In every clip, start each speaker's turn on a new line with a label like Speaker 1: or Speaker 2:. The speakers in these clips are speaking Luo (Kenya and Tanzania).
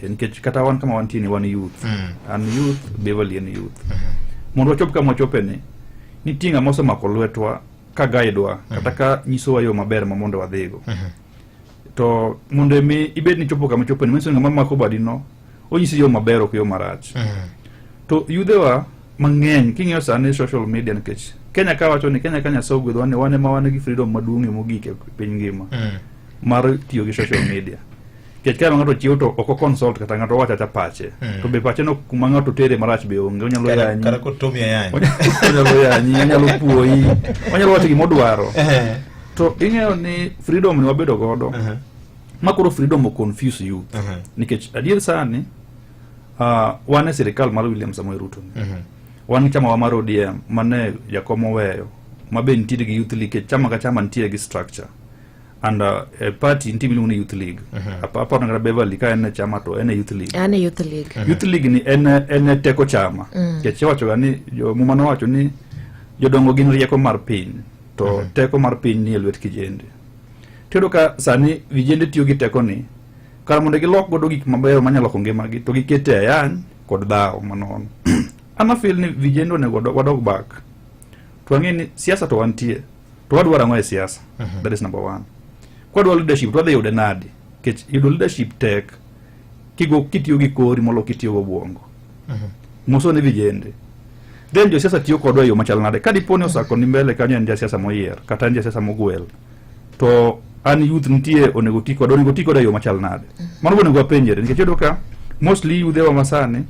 Speaker 1: nikech kata wan kama wantini wan youth and youth Beverly and youth mondo wachop kama wachopeni ni tinga moso mako lwetwa ka guide-wa kata ka nyisowa yo maber ma mondo wadhigo to mondo mi ibed ni chopo kama chopeni menso ngama mako badino onyisi yo maber ok yo marach to yudewa mang'eny king'iyo sani social media nikech Kenya ka wacho ni Kenya kanya so gwedwa wane ma wan gi freedom maduong' mogik e piny ngima mar tiyo gi social media kech ka ng'ato chiwo to oko consult kata ng'ato wacha ta pache to be pache no kuma ng'ato tere marach be onge onyalo yanyi
Speaker 2: kara ko tomi yanyi
Speaker 1: onyalo yanyi onyalo puoyi onyalo wacho gimo dwaro to ing'eyo ni freedom ni wabedo godo makoro freedom o confuse youth nikech adier sani wane sirikal mar William Samoei Ruto wan chama wa mar ODM mane jakomo weyo mabe ntiere gi youth league chama ka chama ntiere gi structure and party ntimi ni youth league apa na Beverly ka en chama to en youth league youth league ni en teko chama kech wacho gani mumano wacho ni jodongo gin rieko mar piny to teko mar piny ni elwet kijende tedo ka sani vijende tiyo gi teko ni kar mondo gilok godo gik mabeyo manyalo ngima gi to gikete ayany kod dhawo manon ana feel ni vijendo ne wadog back to ang'eni siasa to wantie to wadwara ng'o e siasa that is number 1 kwadwa leadership to wadhi yude nadi kech yudo leadership tek kitiyo gi kori molo kitiyo go bwongo moso ne vijende then jo siasa tiyo kodwa yo machal nade kadiponi osako ni mbele kanyo en siasa moyier kata en siasa mogwel to an youth ntie onego tiko da yo machal nade mano onego apenjere nikech yudo ka mostly youth ewa masane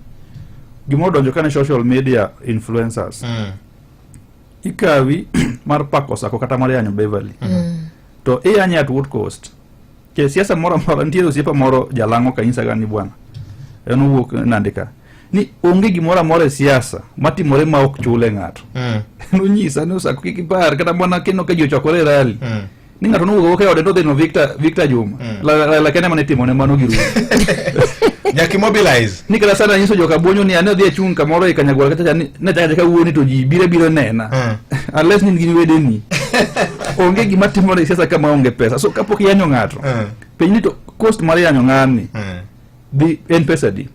Speaker 1: gimo donjo kana social media influencers ikawi mar pako sako kata mar yanyo Beverly to yanya at what cost ke siasa moro ntie osiepa moro jalango kanisa gani bwana eno wuok nandika ni onge gimora more siasa matimore ma ok chule ng'ato no nyisa no sako kikipar kata bwana kino ka jochokore rally ni ng'ato no wuok e ode to deno Victor Juma la kene mane timone mano giru
Speaker 2: nyaki mobilize
Speaker 1: ni kala sana nyiso joka bonyo ni ane dhi chung kamoro e Kanyagwal kata ni ne taka ka wuoni to ji biro nena unless ni gini wedeni onge gima timore siasa kama onge pesa so kapok yanyo ng'ato penyi to cost mar yanyo ng'ani di en pesa di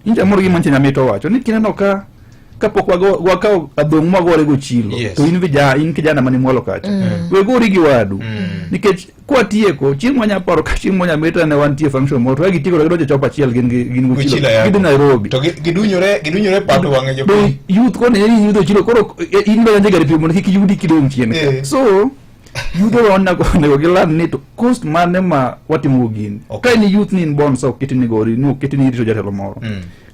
Speaker 1: inja moro gi manche nyamito wacho ni kineno ka kapok wakao adhong magore go chilo to in kijana mani mwalo kacha we gori gi wadu nikech kwa tieko chieng' manya paro ka chieng' manya meta ne wantie function moro to gitiko do chopa chiel gin go chilo gidhi Nairobi
Speaker 2: to gidunyore pato wange jo
Speaker 1: youth ko ne yudo chilo koro in be nje gari pimo kiki yudi kidong chien so yudo onna ko ne gilan ni to cost mane ma watimo gin ka ni youth ni bon so kitini gori no kitini rito jatelo moro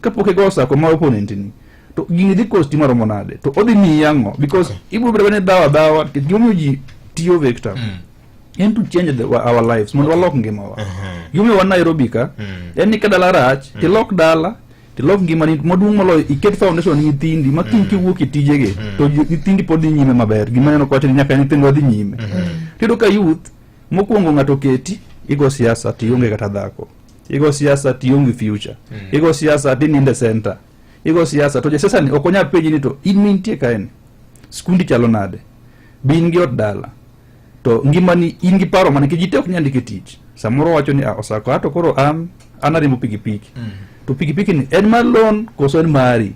Speaker 1: kapok gosa ko ma opponent ni to gini di cost maro monade to odi ni yango because ibu bene dawa gimoji tiyo vector and to change our lives mondo walok ngima wa yume wa Nairobi ka yani kadala rach ti lock dala ti lock ngima ni modung molo iket foundation ni tindi makin ki wuki tijege to tindi podi nyime maber gima no ko tini nyaka ni tingo dhi nyime tido ka youth mokuongo ngato keti igo siasa ti yonge kata dhako igo siasa ti yonge future igo siasa ti ninde center igo siasa to sasa ni okonya peji ni to in mintie kaen skundi chalo nade bin gi od dala to ngima ni in gi paro mane kijite ok nyandi ketich samoro wacho ni osako ato koro anarimo pikipiki to pikipiki ni en malon koso en mari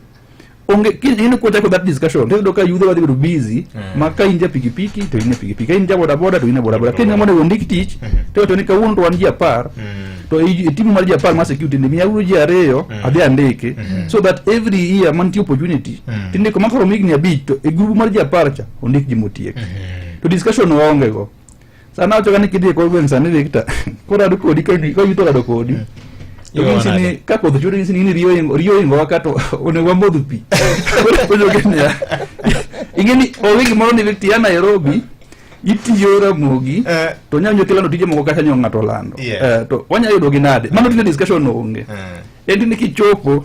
Speaker 1: onge kin ko take that discussion to doka yudo wadi busy maka inja pikipiki to ine pikipiki inja boda to ine boda kin ngamo ne ndiki tich to ni ka won to wanji apar to timu mar japar ma security ni miya uji areyo ade andike so that every year manti opportunity tinde ko makoro migni abich to e group mar japar cha ondik jimotiek to discussion onge go sana to kan kidi ko gwen sani Victor ko radu kodi ko yuto radu kodi ni kako do juri ni riyo ingo wakato one wambodu pi ko jogen ya ingeni owi moro ni Victor ya Nairobi itiyora mogi to nyanyo kelano tije moko kata nyonga to lando to wanya yudo ginade mano tine discussion onge endi ni kichopo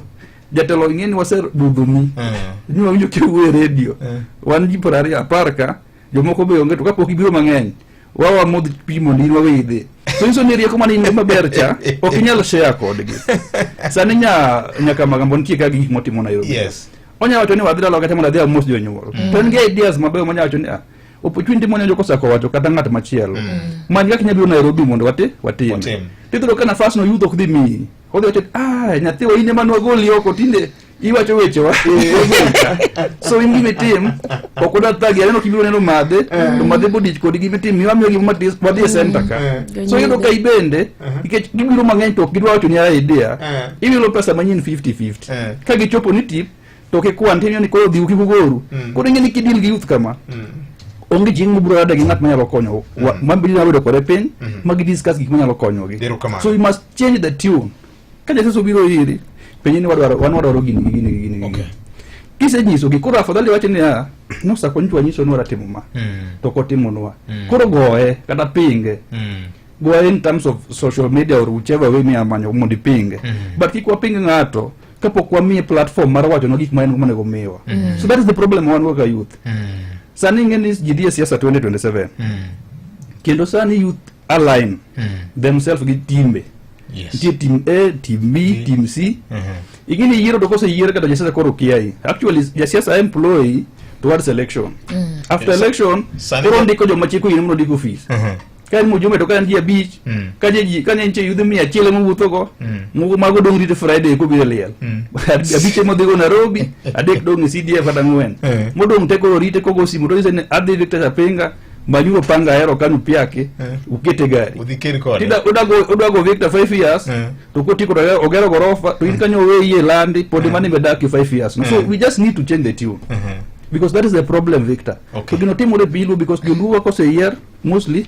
Speaker 1: jatelo ingeni waser budumi ni wanyo kiwe radio wan ji porari aparka jomoko be onge to kapok ibiro mang'eny wawa mod pimo ni wawide so iso ni rieko mani ne mabercha okinyal share kodgi sani nyaka magambo ntie ka gik motimo Nairobi onya wacho ni wadira lokete mona dia most jonyuol to nge ideas mabeyo monya wacho ni opportunity monya joko sako wacho kata ngat machielo man yak nyabiyo Nairobi mondo watim titro kana fast no youth ok dhi mi odhi wacho nyathi wa ine manwa goli oko tinde iwacho weche wa so in gimi tim ok oda thagi aneno kibiro neno madhe to madhe bodich kodi gimi tim miwamiyo gima wadhi e center ka so yudo ka ibende nikech gibiro mang'eny to ok gidwa wacho ni idea iwilo pesa manyien 50-50 ka gichopo ni tip to kikwan tinyo ni koro dhiu kikugoru koro ing'e ni kidil gi youth kama onge jing mobiro rada gi ng'at manyalo konyo mabiro nyalo yudo kore piny magi discuss gik manyalo konyogi so you must change the tune ka jasiasa biro iri penye ni wadwaro gini kisenyiso gi koro afadhali wache ni nosako nyichwa nyiso ni waratimo ma to kotimonwa koro goye kata pinge goye in terms of social media or whichever way miya manyo mondo ipinge but kik wapinge ng'ato kapok wamiye platform mar wacho no gik ma en monego miwa so that is the problem wan go ka youth sani ng'eni ji dhie siasa 2027 kendo sani youth align themselves gi timbe nitie team A, team B, team C ingini yiero to kose yiero kata jasiasa koro kiai actually jasiasa employee towards election after election koro ndiko joma chiko yini mondo ndiko fees kan mujumbe to kan dia beach kaje kan enche yudhi 100 mowuotho go mago dong rito Friday ko biro liel abiche mo dhigo Nairobi adek dong CDF ata 4 modong teko rite ko go simu to isen adhi Victor Apinga manyuro panga hero kanu piake ukete gari
Speaker 2: udhikeri kode
Speaker 1: tida udago Victor 5 years to kotiko ogero gorofa to in kanyo we ye landi podi mani medaki 5 years so we just need to change the tune because that is the problem Victor to gino timore bilu because joluwa kose year mostly